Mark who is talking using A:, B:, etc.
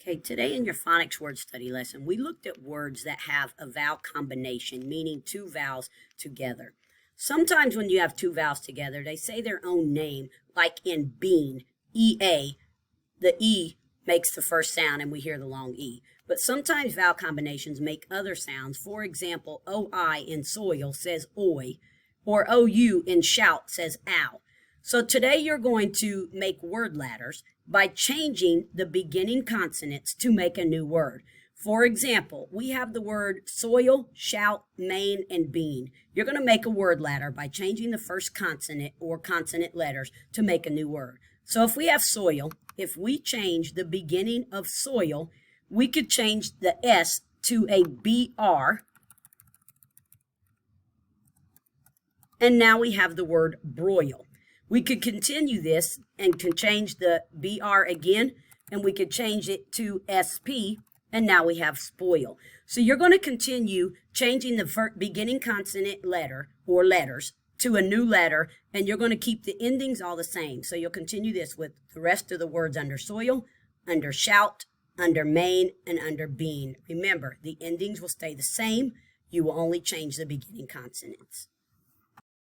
A: Okay, today in your phonics word study lesson, we looked at words that have a vowel combination, meaning two vowels together. Sometimes when you have two vowels together, they say their own name, like in bean, E-A, the E makes the first sound and we hear the long E. But sometimes vowel combinations make other sounds. For example, O-I in soil says oi, or O-U in shout says ow. So today you're going to make word ladders by changing the beginning consonants to make a new word. For example, we have the word soil, shout, main, and bean. You're going to make a word ladder by changing the first consonant or consonant letters to make a new word. So if we have soil, if we change the beginning of soil, we could change the S to a BR. And now we have the word broil. We could continue this and can change the BR again, and we could change it to SP, and now we have spoil. So you're going to continue changing the beginning consonant letter or letters to a new letter, and you're going to keep the endings all the same. So you'll continue this with the rest of the words under soil, under shout, under main, and under bean. Remember, the endings will stay the same. You will only change the beginning consonants.